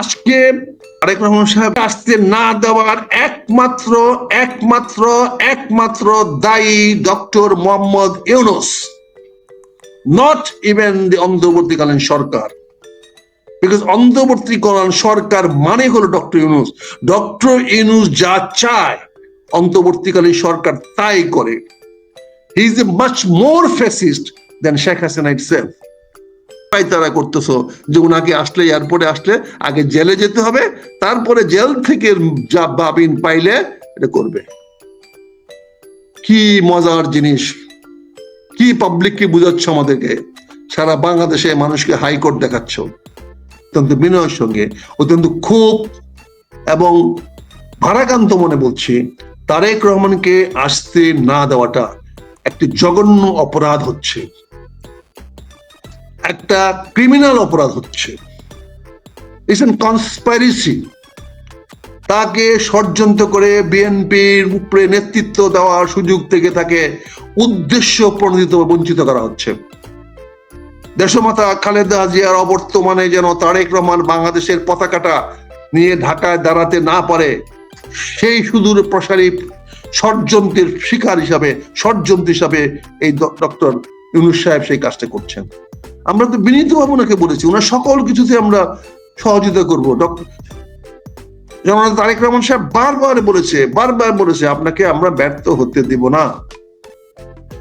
আজকে তারেক রহমান সাহেব আসতে না দেওয়ার একমাত্র একমাত্র একমাত্র দায়ী doctor Mohammad Yunus, not even দি অন্তর্বর্তীকালীন সরকার। বিকজ অন্তর্বর্তীকালীন সরকার মানে হলো ডক্টর ইউনূস। ডক্টর ইউনূস যা চায় অন্তর্বর্তীকালীন সরকার তাই করে। He is a much more fascist than Sheikh Hasina itself. তারা করতেছো যে উনাকে আসলে এয়ারপোর্টে আসলে আগে জেলে যেতে হবে, তারপরে জেল থেকে যা বাবিন পাইলে এটা করবে। কি মজার জিনিস, কি পাবলিককে বুঝাচ্ছ আমাদেরকে, সারা বাংলাদেশে মানুষকে হাইকোর্ট দেখাচ্ছ অত্যন্ত বিনয়ের সঙ্গে, অত্যন্ত ক্ষোভ এবং ভারাক্রান্ত মনে বলছি, তারেক রহমানকে আসতে না দেওয়াটা একটি জঘন্য অপরাধ হচ্ছে, একটা ক্রিমিনাল অপরাধ হচ্ছে। It's an conspiracy. তাকে ষড়যন্ত্র করে বিএনপির উপরে নেতৃত্ব দেওয়ার সুযোগ থেকে তাকে উদ্দেশ্য প্রণোদিত বঞ্চিত করা হচ্ছে। দেশমাতা খালেদা জিয়ার অবর্তমানে যেন তারেক রহমান বাংলাদেশের পতাকাটা নিয়ে ঢাকায় দাঁড়াতে না পারে, সেই সুদূর প্রসারী ষড়যন্ত্রের শিকার হিসাবে, ষড়যন্ত্র হিসাবে এই ডক্টর ইউনূস সাহেব সেই কাজটা করছেন। আমরা তো বিনীতভাবে ওনাকে বলেছি, ওনার সকল কিছুতে আমরা সহযোগিতা করবো। যেমন তারেক রহমান সাহেব বারবার বলেছে আপনাকে আমরা ব্যর্থ হতে দিব না।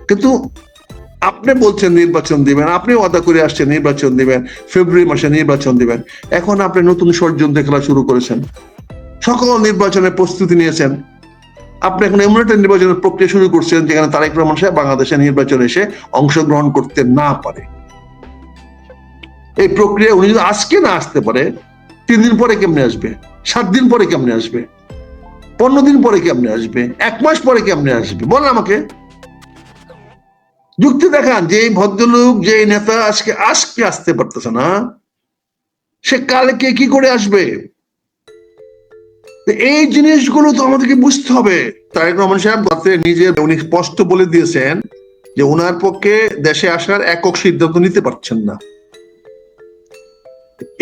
কিন্তু আপনি বলছেন নির্বাচন দিবেন, আপনি ওয়াদা করে আসছেন নির্বাচন দিবেন, ফেব্রুয়ারি মাসে নির্বাচন দিবেন। এখন আপনি নতুন ষড়যন্ত্র খেলা শুরু করেছেন, সকল নির্বাচনের প্রস্তুতি নিয়েছেন। আপনি এখন এমন একটা নির্বাচনের প্রক্রিয়া শুরু করছেন যেখানে তারেক রহমান সাহেব বাংলাদেশের নির্বাচনে এসে অংশগ্রহণ করতে না পারে। এই প্রক্রিয়া উনি যদি আজকে না আসতে পারে, 3 দিন পরে কেমনে আসবে? 7 দিন পরে কেমনে আসবে? 15 দিন পরে কেমনে আসবে? 1 মাস পরে কেমনে আসবে? বলেন আমাকে, যুক্তি দেখান। যে ভদ্রলোক, যে নেতা আজকে আসতে পারতেছে না, সে কালকে কি করে আসবে? এই জিনিসগুলো তো আমাদেরকে বুঝতে হবে। তারেক রহমান সাহেব নিজে উনি স্পষ্ট বলে দিয়েছেন যে ওনার পক্ষে দেশে আসার একক সিদ্ধান্ত নিতে পারছেন না।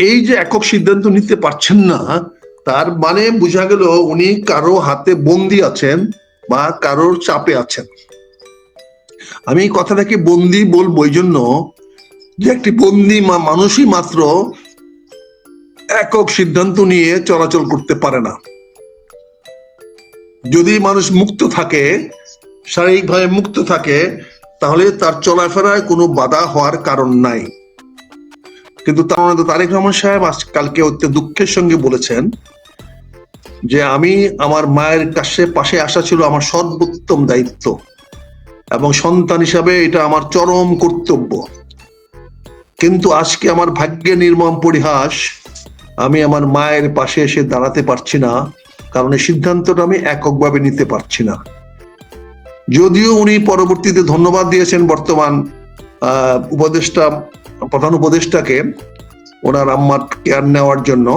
এই যে একক সিদ্ধান্ত নিতে পারছেন না, তার মানে বোঝা গেল উনি কারো হাতে বন্দি আছেন বা কারোর চাপে আছেন। আমি এই কথাটাকে বন্দি বলবো এই জন্য যে একটি বন্দি মানুষই মাত্র একক সিদ্ধান্ত নিয়ে চলাচল করতে পারে না। যদি মানুষ মুক্ত থাকে, শারীরিকভাবে মুক্ত থাকে, তাহলে তার চলাফেরায় কোনো বাধা হওয়ার কারণ নাই। কিন্তু তারেক রহমান সাহেব কালকে অত্যন্ত দুঃখের সঙ্গে বলেছেন যে আমি আমার মায়ের পাশে আসা ছিল আমার সর্বোত্তম দায়িত্ব এবং সন্তান হিসাবে এটা আমার চরম কর্তব্য। কিন্তু আজকে আমার ভাগ্যে নির্মম পরিহাস, আমি আমার মায়ের পাশে এসে দাঁড়াতে পারছি না, কারণ এই সিদ্ধান্তটা আমি এককভাবে নিতে পারছি না। যদিও উনি পরবর্তীতে ধন্যবাদ দিয়েছেন বর্তমান প্রধান উপদেষ্টাকে ওনার আম্মার কেয়ার নেওয়ার জন্য,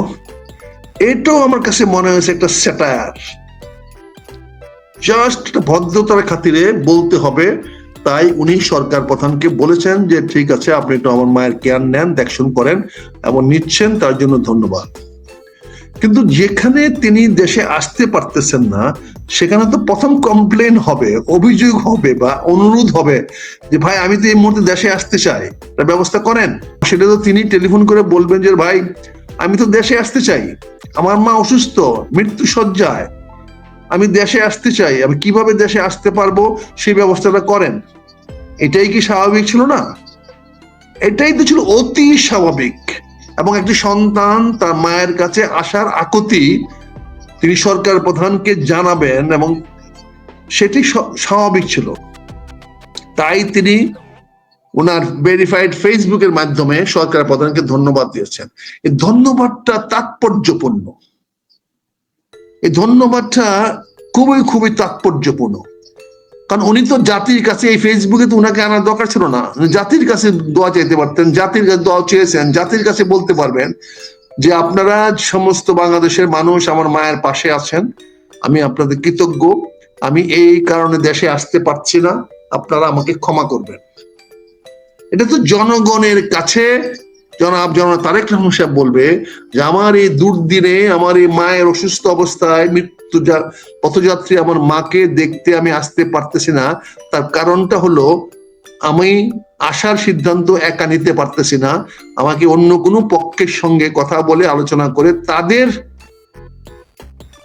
এটাও আমার কাছে মনে হয়েছে একটা স্যাটায়ার। জাস্ট ভদ্রতার খাতিরে বলতে হবে, তাই উনি সরকার প্রধানকে বলেছেন যে ঠিক আছে, আপনি একটু আমার মায়ের কেয়ার নেন, দেখশন করেন এবং নিচ্ছেন, তার জন্য ধন্যবাদ। কিন্তু যেখানে তিনি দেশে আসতে পারতেছেন না, সেখানে তো প্রথম কমপ্লেন হবে, অভিযোগ হবে বা অনুরোধ হবে যে ভাই আমি তো এই মুহূর্তে দেশে আসতে চাই, একটা ব্যবস্থা করেন। সেটা তো তিনি টেলিফোন করে বলবেন যে ভাই আমি তো দেশে আসতে চাই, আমার মা অসুস্থ, মৃত্যু শয্যায়, আমি দেশে আসতে চাই, আমি কিভাবে দেশে আসতে পারবো সেই ব্যবস্থাটা করেন। এটাই কি স্বাভাবিক ছিল না? এটাই তো ছিল অতি স্বাভাবিক। এবং একটি সন্তান তার মায়ের কাছে আসার আকুতি তিনি সরকার প্রধানকে জানাবেন এবং সেটি স্বাভাবিক ছিল। তাই তিনি ওনার ভেরিফাইড ফেসবুকের মাধ্যমে সরকার প্রধানকে ধন্যবাদ দিয়েছেন। এই ধন্যবাদটা তাৎপর্যপূর্ণ, এই ধন্যবাদটা খুবই খুবই তাৎপর্যপূর্ণ। কারণ উনি তো জাতির কাছে, এই ফেসবুকে তো ওনাকে আনার দরকার ছিল না, জাতির কাছে দোয়া চাইতে পারতেন, জাতির কাছে দোয়া চেয়েছেন, জাতির কাছে বলতে পারবেন যে আপনারা সমস্ত বাংলাদেশের মানুষ আমার মায়ের পাশে আছেন, আমি আপনাদের কৃতজ্ঞ, আমি এই কারণে দেশে আসতে পারছি না, আপনারা আমাকে ক্ষমা করবেন। এটা তো জনগণের কাছে জনাব তারেক রহমান সাহেব বলবে যে আমার এই দুর্দিনে, আমার এই মায়ের অসুস্থ অবস্থায় মৃত্যু পথযাত্রী আমার মাকে দেখতে আমি আসতে পারতেছি না, তার কারণটা হলো আমি আসার সিদ্ধান্ত একা নিতে পারতেছি না, আমাকে অন্য কোনো পক্ষের সঙ্গে কথা বলে আলোচনা করে তাদের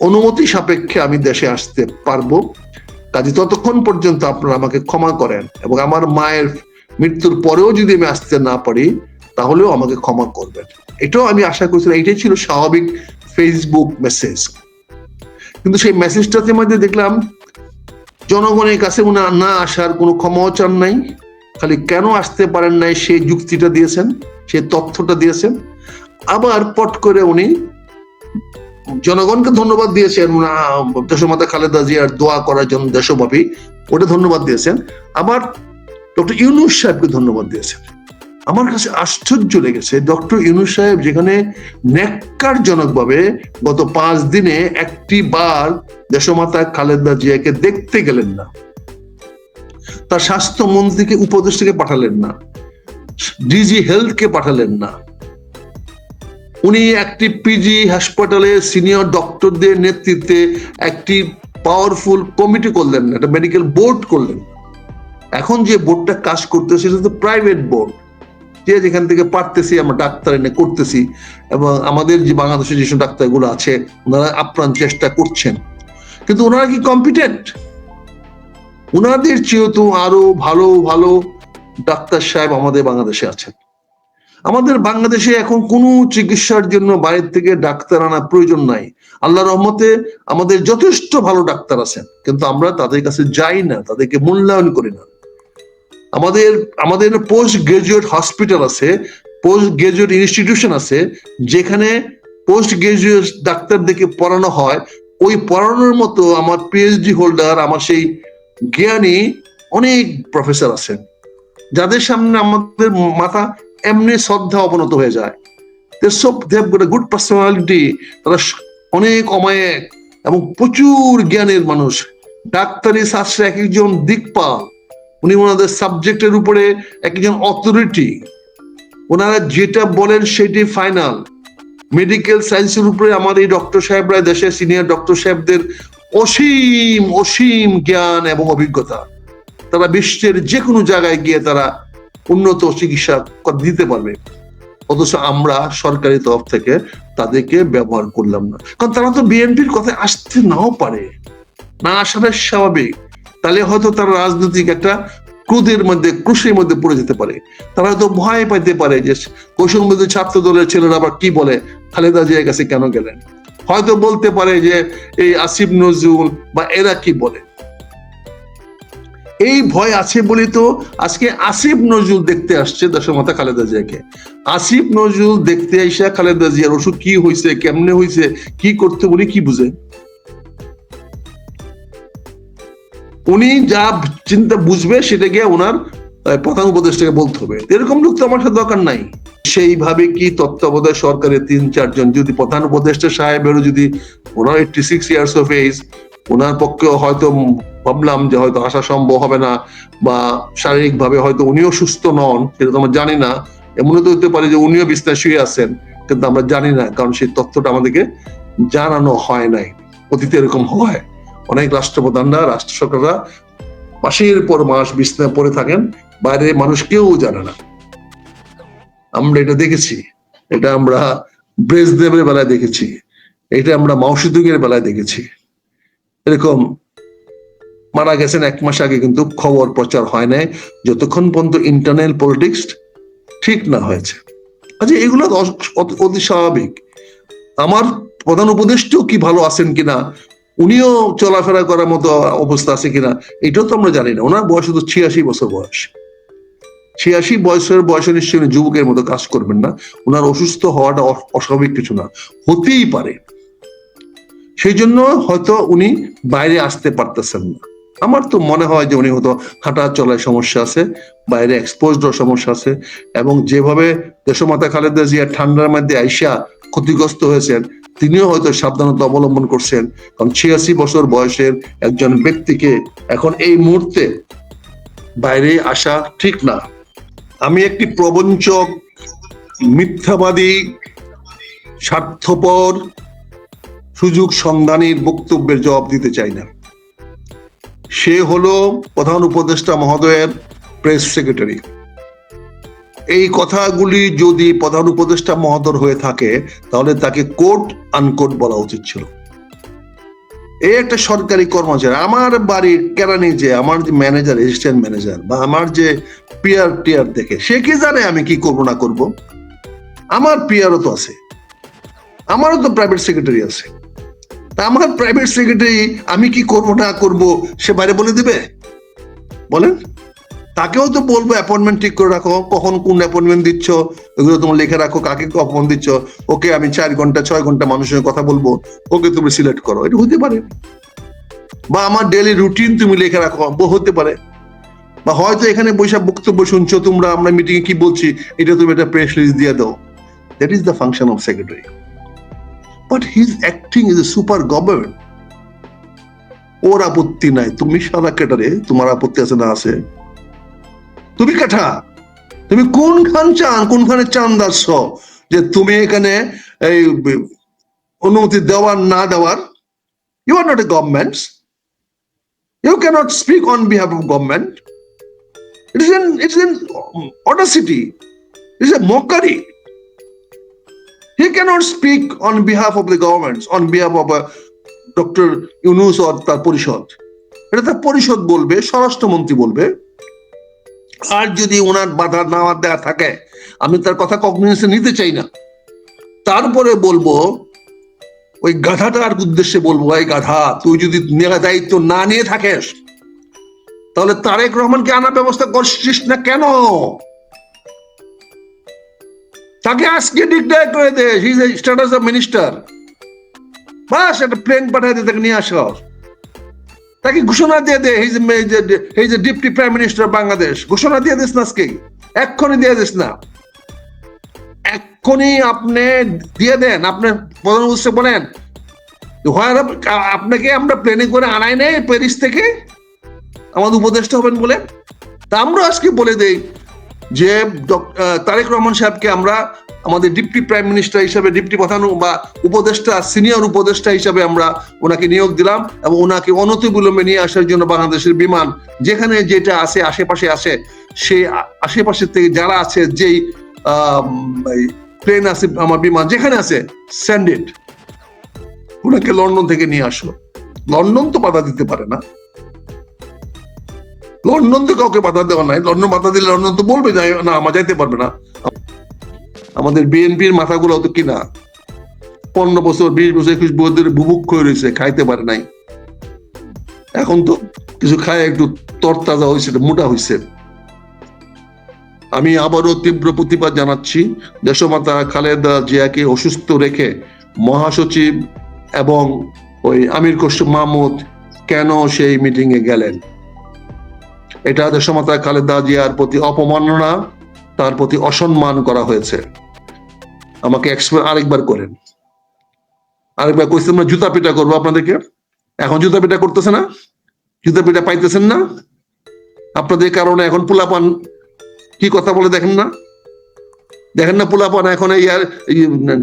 অনুমতি সাপেক্ষে আমি দেশে আসতে পারবো। কাজে ততক্ষণ পর্যন্ত আপনারা আমাকে ক্ষমা করেন, এবং আমার মায়ের মৃত্যুর পরেও যদি আমি আসতে না পারি তাহলেও আমাকে ক্ষমা করবেন। এটাও আমি আশা করছিলাম, এটাই ছিল স্বাভাবিক ফেসবুক মেসেজ। কিন্তু সেই মেসেজটাতে মধ্যে দেখলাম জনগণের কাছে উনি না আসার কোনো ক্ষমাও চান নাই, খালি কেন আসতে পারেন নাই সেই যুক্তিটা দিয়েছেন, সেই তথ্যটা দিয়েছেন। আবার পট করে উনি জনগণকে ধন্যবাদ দিয়েছেন, দেশমাতা খালেদা জিয়ার দোয়া করার জন্য দেশব্যাপী, ওটা ধন্যবাদ দিয়েছেন। আবার ডক্টর ইউনূস সাহেবকে ধন্যবাদ দিয়েছেন। আমার কাছে আশ্চর্য লেগেছে, ডক্টর ইউনূস সাহেব যেখানে ন্যাক্কারজনক ভাবে গত 5 দিনে একটি বার দেশমাতা খালেদা জিয়াকে দেখতে গেলেন না, তার স্বাস্থ্যমন্ত্রীকে উপদেষ্টাকে পাঠালেন না, ডিজি হেলথকে পাঠালেন না, উনি একটি পিজি হাসপাতালে সিনিয়র ডক্টরদের নেতৃত্বে একটি পাওয়ারফুল কমিটি করলেন না, একটা মেডিকেল বোর্ড করলেন। এখন যে বোর্ডটা কাজ করতেছে সেটা তো প্রাইভেট বোর্ড, যে যেখান থেকে পারতেছি আমরা ডাক্তার এনে করতেছি, এবং আমাদের যে বাংলাদেশে যেসব ডাক্তারগুলো আছে ওনারা আপ্রাণ চেষ্টা করছেন, কিন্তু ওনারা কি কম্পিটেন্ট? ওনাদের চেয়েও তো আরো ভালো ভালো ডাক্তার সাহেব আমাদের বাংলাদেশে আছেন। আমাদের বাংলাদেশে এখন কোনো চিকিৎসার জন্য বাইরে থেকে ডাক্তার আনা প্রয়োজন নাই। আল্লাহ রহমতে আমাদের যথেষ্ট ভালো ডাক্তার আছেন, কিন্তু আমরা তাদের কাছে যাই না, তাদেরকে মূল্যায়ন করি না। আমাদের পোস্ট গ্রাজুয়েট হসপিটাল আছে, পোস্ট গ্রাজুয়েট ইনস্টিটিউশন আছে, যেখানে পোস্ট গ্রাজুয়েট ডাক্তারদেরকে পড়ানো হয়। ওই পড়ানোর মতো আমার পিএইচডি হোল্ডার, আমার সেই জ্ঞানী অনেক প্রফেসর আছেন, যাদের সামনে আমাদের মাথা এমনি শ্রদ্ধা অবনত হয়ে যায়। গুড পার্সোনালিটি, তারা অনেক অমায়িক এবং প্রচুর জ্ঞানের মানুষ। ডাক্তারি শাস্ত্রে এক একজন দিকপাল, উনি ওনাদের সাবজেক্টের উপরে একজন অথরিটি, ওনারা যেটা বলেন সেটি ফাইনাল। মেডিকেল সায়েন্সের উপরে আমার এই ডক্টর সাহেবরা, দেশের সিনিয়র ডক্টর সাহেবদের অসীম অসীম জ্ঞান এবং অভিজ্ঞতা, তারা বিশ্বের যে কোনো জায়গায় গিয়ে তারা উন্নত চিকিৎসা দিতে পারবে। অথচ আমরা সরকারি তরফ থেকে তাদেরকে ব্যবহার করলাম না, কারণ তারা তো বিএনপির কথায় আসতে নাও পারে, না আসাটা স্বাভাবিক। তাহলে হয়তো তারা রাজনৈতিক একটা ক্রোধের মধ্যে, ক্রুশের মধ্যে পড়ে যেতে পারে। তারা হয়তো ভয় পাইতে পারে যে কৌশলবদ্ধ ছাত্র দলের ছেলেরা আবার কি বলে, খালেদা জিয়ার কাছে কেন গেলেন। হয়তো বলতে পারে যে এই আসিফ নজরুল বা এরা কি বলে। এই ভয় আছে বলে তো আজকে আসিফ নজরুল দেখতে আসছে দেশমাতা খালেদা জিয়াকে। আসিফ নজরুল দেখতে আইসা খালেদা জিয়ার ওষুধ কি হয়েছে, কেমনে হয়েছে, কি করতে বলি কি বুঝে? উনি যা চিন্তা বুঝবে সেটা গিয়ে ওনার প্রধান উপদেষ্টাকে বলতে হবে। এরকম লোক তো আমার সাথে দরকার নাই। সেইভাবে কি তত্ত্বাবধায়ক সরকারের 3-4 জন যদি প্রধান উপদেষ্টা সাহেবেরও যদি, ওনার 86 ইয়ার্স অফ এজ, ওনার পক্ষে হয়তো ভাবলাম যে হয়তো আসা সম্ভব হবে না, বা শারীরিক ভাবে হয়তো উনিও সুস্থ নন, সেটা তো আমরা জানি না। এমনও তো হতে পারে যে উনিও বিছনায় শুয়ে আছেন, কিন্তু আমরা জানি না, কারণ সেই তথ্যটা আমাদেরকে জানানো হয় নাই। অতীতে এরকম হয়, অনেক রাষ্ট্রপ্রধানরা, রাষ্ট্র সরকাররা মাসের পর মাস বিছনায় পড়ে থাকেন, বাইরে মানুষ কেউ জানে না। আমরা এটা দেখেছি, এটা আমরা ব্রেজদেবের বেলায় দেখেছি, এটা আমরা মাওসিদুগের বেলায় দেখেছি। এরকম মারা গেছেন 1 মাস আগে, কিন্তু খবর প্রচার হয় নাই যতক্ষণ পর্যন্ত ইন্টারনাল পলিটিক্স ঠিক না হয়েছে। আচ্ছা, এগুলো অতি স্বাভাবিক। আমার প্রধান উপদেষ্টাও কি ভালো আছেন কিনা, উনিও চলাফেরা করার মতো অবস্থা আছে কিনা, এটাও তো আমরা জানি না। ওনার বয়স তো 86 বছর বয়স। 86 বয়সে নিশ্চয়ই যুবকের মতো কাজ করবেন না। ওনার অসুস্থ হওয়াটা অস্বাভাবিক কিছু না, হতেই পারে। সেই জন্য হয়তো উনি বাইরে আসতে পারতেছেন না। আমার তো মনে হয় যে উনি হয়তো হাঁটা চলায় সমস্যা আছে, বাইরে এক্সপোজড সমস্যা আছে, এবং যেভাবে দেশমাতা খালেদা জিয়া ঠান্ডার মধ্যে আইসা ক্ষতিগ্রস্ত হয়েছেন, তিনিও হয়তো সাবধানতা অবলম্বন করছেন। কারণ 86 বছর বয়সের একজন ব্যক্তিকে এখন এই মুহূর্তে বাইরে আসা ঠিক না। আমি একটি প্রবঞ্চক মিথ্যাবাদী, স্বার্থপর, সুযোগ সন্ধানীর বক্তব্যের জবাব দিতে চাই না। সে হলো প্রধান উপদেষ্টা মহোদয়ের প্রেস সেক্রেটারি। এই কথাগুলি যদি প্রধান উপদেষ্টা মহোদয় হয়ে থাকে তাহলে তাকে কোট আনকোট বলা উচিত ছিল। এই একটা সরকারি কর্মচারী, আমার বাড়ির কেরানি যে আমার যে ম্যানেজার, অ্যাসিস্ট্যান্ট ম্যানেজার বা আমার যে পিয়ার টিয়ার দেখে, সে কি জানে আমি কি করব না করব? আমার পিয়ারও তো আছে, আমারও তো প্রাইভেট সেক্রেটারি আছে। তা আমার প্রাইভেট সেক্রেটারি আমি কি করব না করব সে বাইরে বলে দিবে? বলেন। তাকেও তো বলবো অ্যাপয়েন্টমেন্ট ঠিক করে রাখো, কখন কোন অ্যাপয়েন্টমেন্ট দিচ্ছ ওগুলো তোমার লিখে রাখো, কাকে কখন দিচ্ছ। ওকে আমি 4 ঘন্টা 6 ঘন্টা মানুষের সঙ্গে কথা বলবো, ওকে তুমি সিলেক্ট করো, এটা হতে পারে। বা আমার ডেইলি রুটিন তুমি লিখে রাখো, হতে পারে। বা হয়তো এখানে বৈশা বক্তব্য শুনছো তোমরা, আমরা মিটিং এ কি বলছি এটা তুমি একটা প্রেস রিলিজ দিয়ে দাও। That is the function of secretary. But he is acting as a super government. ওর আপত্তি নাই, তুমি সারা কেটারে, তোমার আপত্তি আছে না আছে? তুমি কাঠা, তুমি কোনখানে চান দাস যে তুমি এখানে এই অনুমতি দেওয়ার না দেওয়ার? You are not a government, you cannot speak on behalf of government. It is an audacity, it is a mockery. He cannot speak on behalf of the governments, on behalf of Dr. Yunus or তার পরিষদ। এটা তার পরিষদ বলবে, স্বরাষ্ট্রমন্ত্রী বলবে। আর যদি ওনার বাধা না দেওয়া থাকে, আমি তার কথা কগনিজেন্সে নিতে চাই না, তারপরে বলবো ওই গাধাটার উদ্দেশ্যে বলবো, এই গাধা, তুই যদি দায়িত্ব না নিয়ে থাকিস তাহলে তারেক রহমানকে আনার ব্যবস্থা করছিস না কেন? তাকে আজকে ডিক্লেয়ার করে দে he is a status of minister. বাস একটা প্লেন পাঠিয়ে দে, তাকে নিয়ে আসো। তাকে ঘোষণা দিয়ে দে he is a deputy prime minister Bangladesh. ঘোষণা দিয়ে দিস না আজকে, এক্ষুনি দিয়ে দিস না, এক্ষুনি আপনি দিয়ে দেন। আপনার প্রধান উপদেষ্টা বলেন আপনাকে আমরা প্লেনে করে আনাই নাই প্যারিস থেকে, আমাদের উপদেষ্টা হবেন বলে। তা আমরা আজকে বলে দেই যে তারেক রহমান সাহেবকে আমরা আমাদের ডিপটি প্রাইম মিনিস্টার হিসাবে, ডিপটি প্রধান বা উপদেষ্টা, সিনিয়র উপদেষ্টা হিসাবে আমরা ওনাকে নিয়োগ দিলাম এবং ওনাকে অনতিবিলম্বে নিয়ে আসার জন্য বাংলাদেশের বিমান যেখানে যেটা আছে আশেপাশে আছে, সেই আশেপাশে থেকে যারা আছে, যেই প্লেন আছে, আমার বিমান যেখানে আছে, সেন্ড ইট, ওনাকে লন্ডন থেকে নিয়ে আসো। লন্ডন তো বাধা দিতে পারে না, লন্ডন তো কাউকে বাধা দেওয়া নাই। লন্ডন বাধা দিলে লন্ডন তো বলবে না আমার যাইতে পারবে না। আমাদের বিএনপির মাথাগুলো তো কিনা 15 বছর 20 বছর 21 বছর ধরে বুভুক্ষ হয়ে রয়েছে, খাইতে পারে নাই। এখন তো কিছু খায় একটু তরতাজা হয়েছে, মোটা হয়েছে। আমি আবারও তীব্র প্রতিবাদ জানাচ্ছি, দেশমাতা খালেদা জিয়াকে অসুস্থ রেখে মহাসচিব এবং ওই আমির খসরু মাহমুদ কেন সেই মিটিং এ গেলেন? এটা দেশমাতা খালেদা জিয়ার প্রতি অপমাননা, তার প্রতি অসম্মান করা হয়েছে। আমাকে আরেকবার করেন, আরেকবার কইছি আমরা জুতা পিটা করবো আপনাদেরকে। এখন জুতা পিটা করতেছে না, জুতা পিটা পাইতেছেন না আপনাদের কারণে। এখন পোলাপান কি কথা বলে দেখেন না, দেখেন না পোলাপান এখন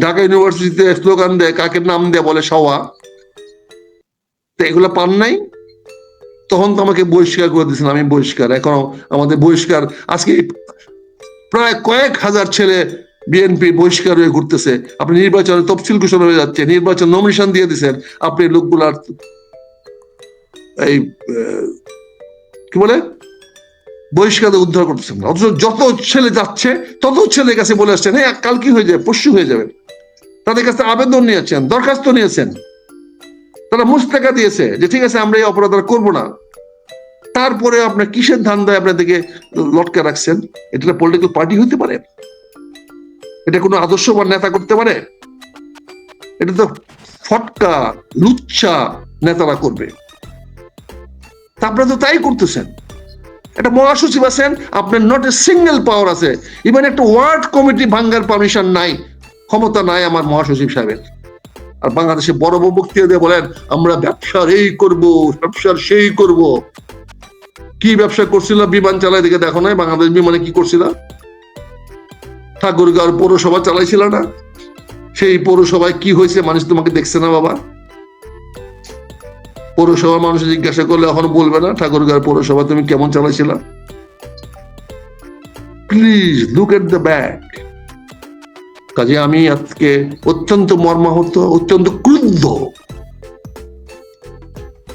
ঢাকা ইউনিভার্সিটিতে স্লোগান দেয়, কাকে নাম দেয় বলে সওয়া। তো এগুলো পান নাই, তখন তো আমাকে বহিষ্কার করে দিয়েছেন, আমি বহিষ্কার। এখন আমাদের বহিষ্কার আজকে প্রায় কয়েক হাজার ছেলে বিএনপি বহিষ্কার হয়ে ঘুরতেছে। আপনি নির্বাচনে তফসিল ঘোষণা হয়ে যাচ্ছে, নির্বাচন নমিনেশন দিয়ে দিচ্ছেন, আপনি লোকগুলার এই কি বলে বহিষ্কার উদ্ধার করতেছেন না। অথচ যত ছেলে যাচ্ছে তত ছেলের কাছে বলে আসছেন হ্যাঁ কাল কি হয়ে যাবে, পরশু হয়ে যাবে। তাদের কাছে আবেদন নিয়েছেন, দরখাস্ত নিয়েছেন, তারা মুস্তাকা দিয়েছে যে ঠিক আছে আমরা এই অপরাধ করবো না। তারপরে আপনার কিসের ধান্দায় আপনাদেরকে লটকে রাখছেন? এটা পলিটিক্যাল পার্টি হতে পারে? এটা কোনো আদর্শবান নেতা করতে পারে? এটা তো ফটকা লুচ্চা নেতারা করবে। আপনারা তো তাই করতেছেন। একটা মহাসচিব আছেন, আপনার নট এ সিঙ্গেল পাওয়ার আছে, ইভেন একটা ওয়ার্ড কমিটি ভাঙ্গার পারমিশন নাই, ক্ষমতা নাই আমার মহাসচিব সাহেবের। আর বাংলাদেশে বড় বড় বক্তৃতা দিয়ে বলেন আমরা ব্যবসার এই করব, ব্যবসার সেই করব। কি ব্যবসা করছিল? বিমান চালায় দিকে দেখো নাই বাংলাদেশ বিমানে কি করছিল? ঠাকুরগাঁও পৌরসভা চালাইছিল না? সেই পৌরসভায় কি হয়েছে মানুষ তোমাকে দেখছে না বাবা? পৌরসভার মানুষ জিজ্ঞাসা করলে এখন বলবে না ঠাকুরগাঁও পৌরসভা তুমি কেমন চালাইছিল? Please look at the back. কাজে আমি আজকে অত্যন্ত মর্মাহত, অত্যন্ত ক্রুদ্ধ।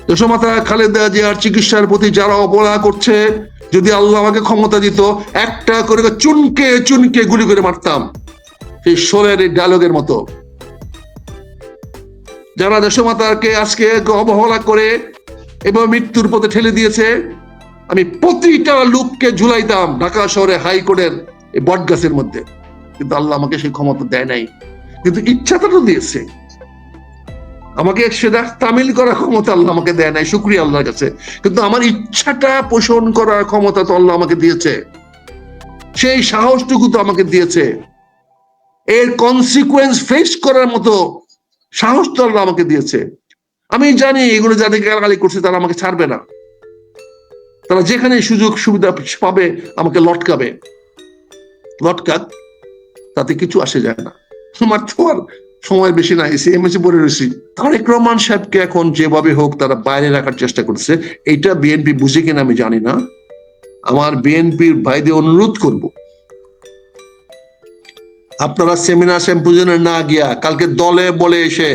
দেশমাতা খালেদা জিয়ার চিকিৎসার প্রতি যারা অবহেলা করছে, যদি আল্লাহ আমাকে ক্ষমতা দিত, একটা করে চুনকে চুনকে গুলি করে মারতাম, সেই শোলের ডায়লগের মতো। যারা দেশমাতাকে আজকে অবহেলা করে এবং মৃত্যুর পথে ঠেলে দিয়েছে, আমি প্রতিটা লোককে ঝুলাইতাম ঢাকা শহরে হাইকোর্টের এই বট গাছের মধ্যে। কিন্তু আল্লাহ আমাকে সেই ক্ষমতা দেয় নাই, কিন্তু ইচ্ছাটা তো দিয়েছে। আমাকে সেটা তামিল করার ক্ষমতা আল্লাহ আমাকে দেয় নাই, শুকরিয়া আল্লাহর কাছে। কিন্তু আমার ইচ্ছাটা পোষণ করার ক্ষমতা তো আল্লাহ আমাকে দিয়েছে, সেই সাহসটুকু তো আমাকে দিয়েছে, এর কনসিকুয়েন্স ফেস করার মতো সাহস তো আল্লাহ আমাকে দিয়েছে। আমি জানি এগুলো যাদের গালাগালি করছে তারা আমাকে ছাড়বে না, তারা যেখানে সুযোগ সুবিধা পাবে আমাকে লটকাবে। লটকাক, তাতে কিছু আসে যায় না। আমার তো আর সময় বেশি নাই, এসে পড়ে রয়েছি। তারেক রহমান সাহেবকে এখন যেভাবে হোক তারা বাইরে রাখার চেষ্টা করছে। এইটা বিএনপি বুঝে কিনা আমি জানি না। আমার বিএনপির ভাইদের অনুরোধ করব, আপনারা সেমিনার সিম্পোজিয়ামে না গিয়া কালকে দলে বলে এসে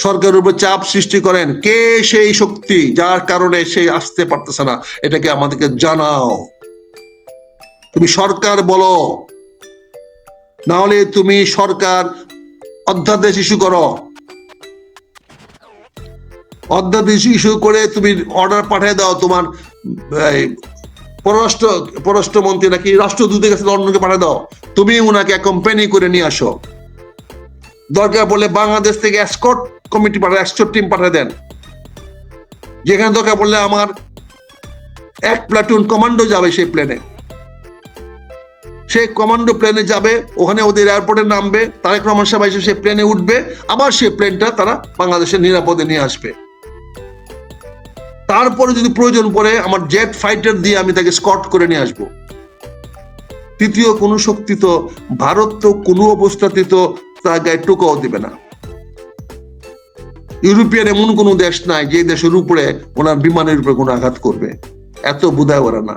সরকারের উপর চাপ সৃষ্টি করেন। কে সেই শক্তি যার কারণে সে আসতে পারতেছে না, এটাকে আমাদেরকে জানাও। তুমি সরকার বলো, না হলে তুমি সরকার অধ্যাদেশ ইস্যু করো, অধ্যাদেশ ইস্যু করে তুমি অর্ডার পাঠিয়ে দাও তোমার পররাষ্ট্রমন্ত্রী নাকি রাষ্ট্রদূতের কাছে লন্ডনকে পাঠিয়ে দাও, তুমি উনাকে অ্যাকম্পানি করে নিয়ে আসো। দরকার পড়লে বাংলাদেশ থেকে এসকর্ট কমিটি পাঠায়, এসকর্ট টিম পাঠিয়ে দেন। যেখানে দরকার পড়লে আমার এক প্লাটুন কমান্ডো যাবে সেই প্লেনে, সেই কমান্ডো প্লেনে যাবে, ওখানে ওদের এয়ারপোর্টে নামবে, তারেক রহমান সাহেব এসে সেই প্লেনে উঠবে, আবার সেই প্লেনটা তারা বাংলাদেশের নিরাপদে নিয়ে আসবে। তারপরে যদি প্রয়োজন পড়ে আমার জেট ফাইটার দিয়ে আমি তাকে স্কট করে নিয়ে আসবো। তৃতীয় কোন শক্তি তো, ভারত তো কোনো অবস্থাতে তো তার গায়ে টোকাও দিবে না। ইউরোপিয়ান এমন কোন দেশ নাই যে দেশের উপরে ওনার বিমানের উপরে কোনো আঘাত করবে, এত বোধায় ওরা না।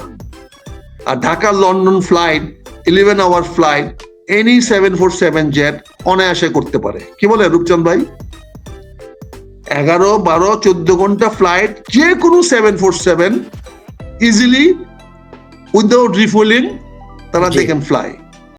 আর Dhaka London flight 11 hour flight any 747 jet অনায়াসে করতে পারে। কি বলে রূপচন্দ ভাই? 11, 12, 14 ঘন্টা ফ্লাইট যে কোনো 747 ইজিলি উইদাউট রিফুয়েলিং তারা দে ক্যান ফ্লাই।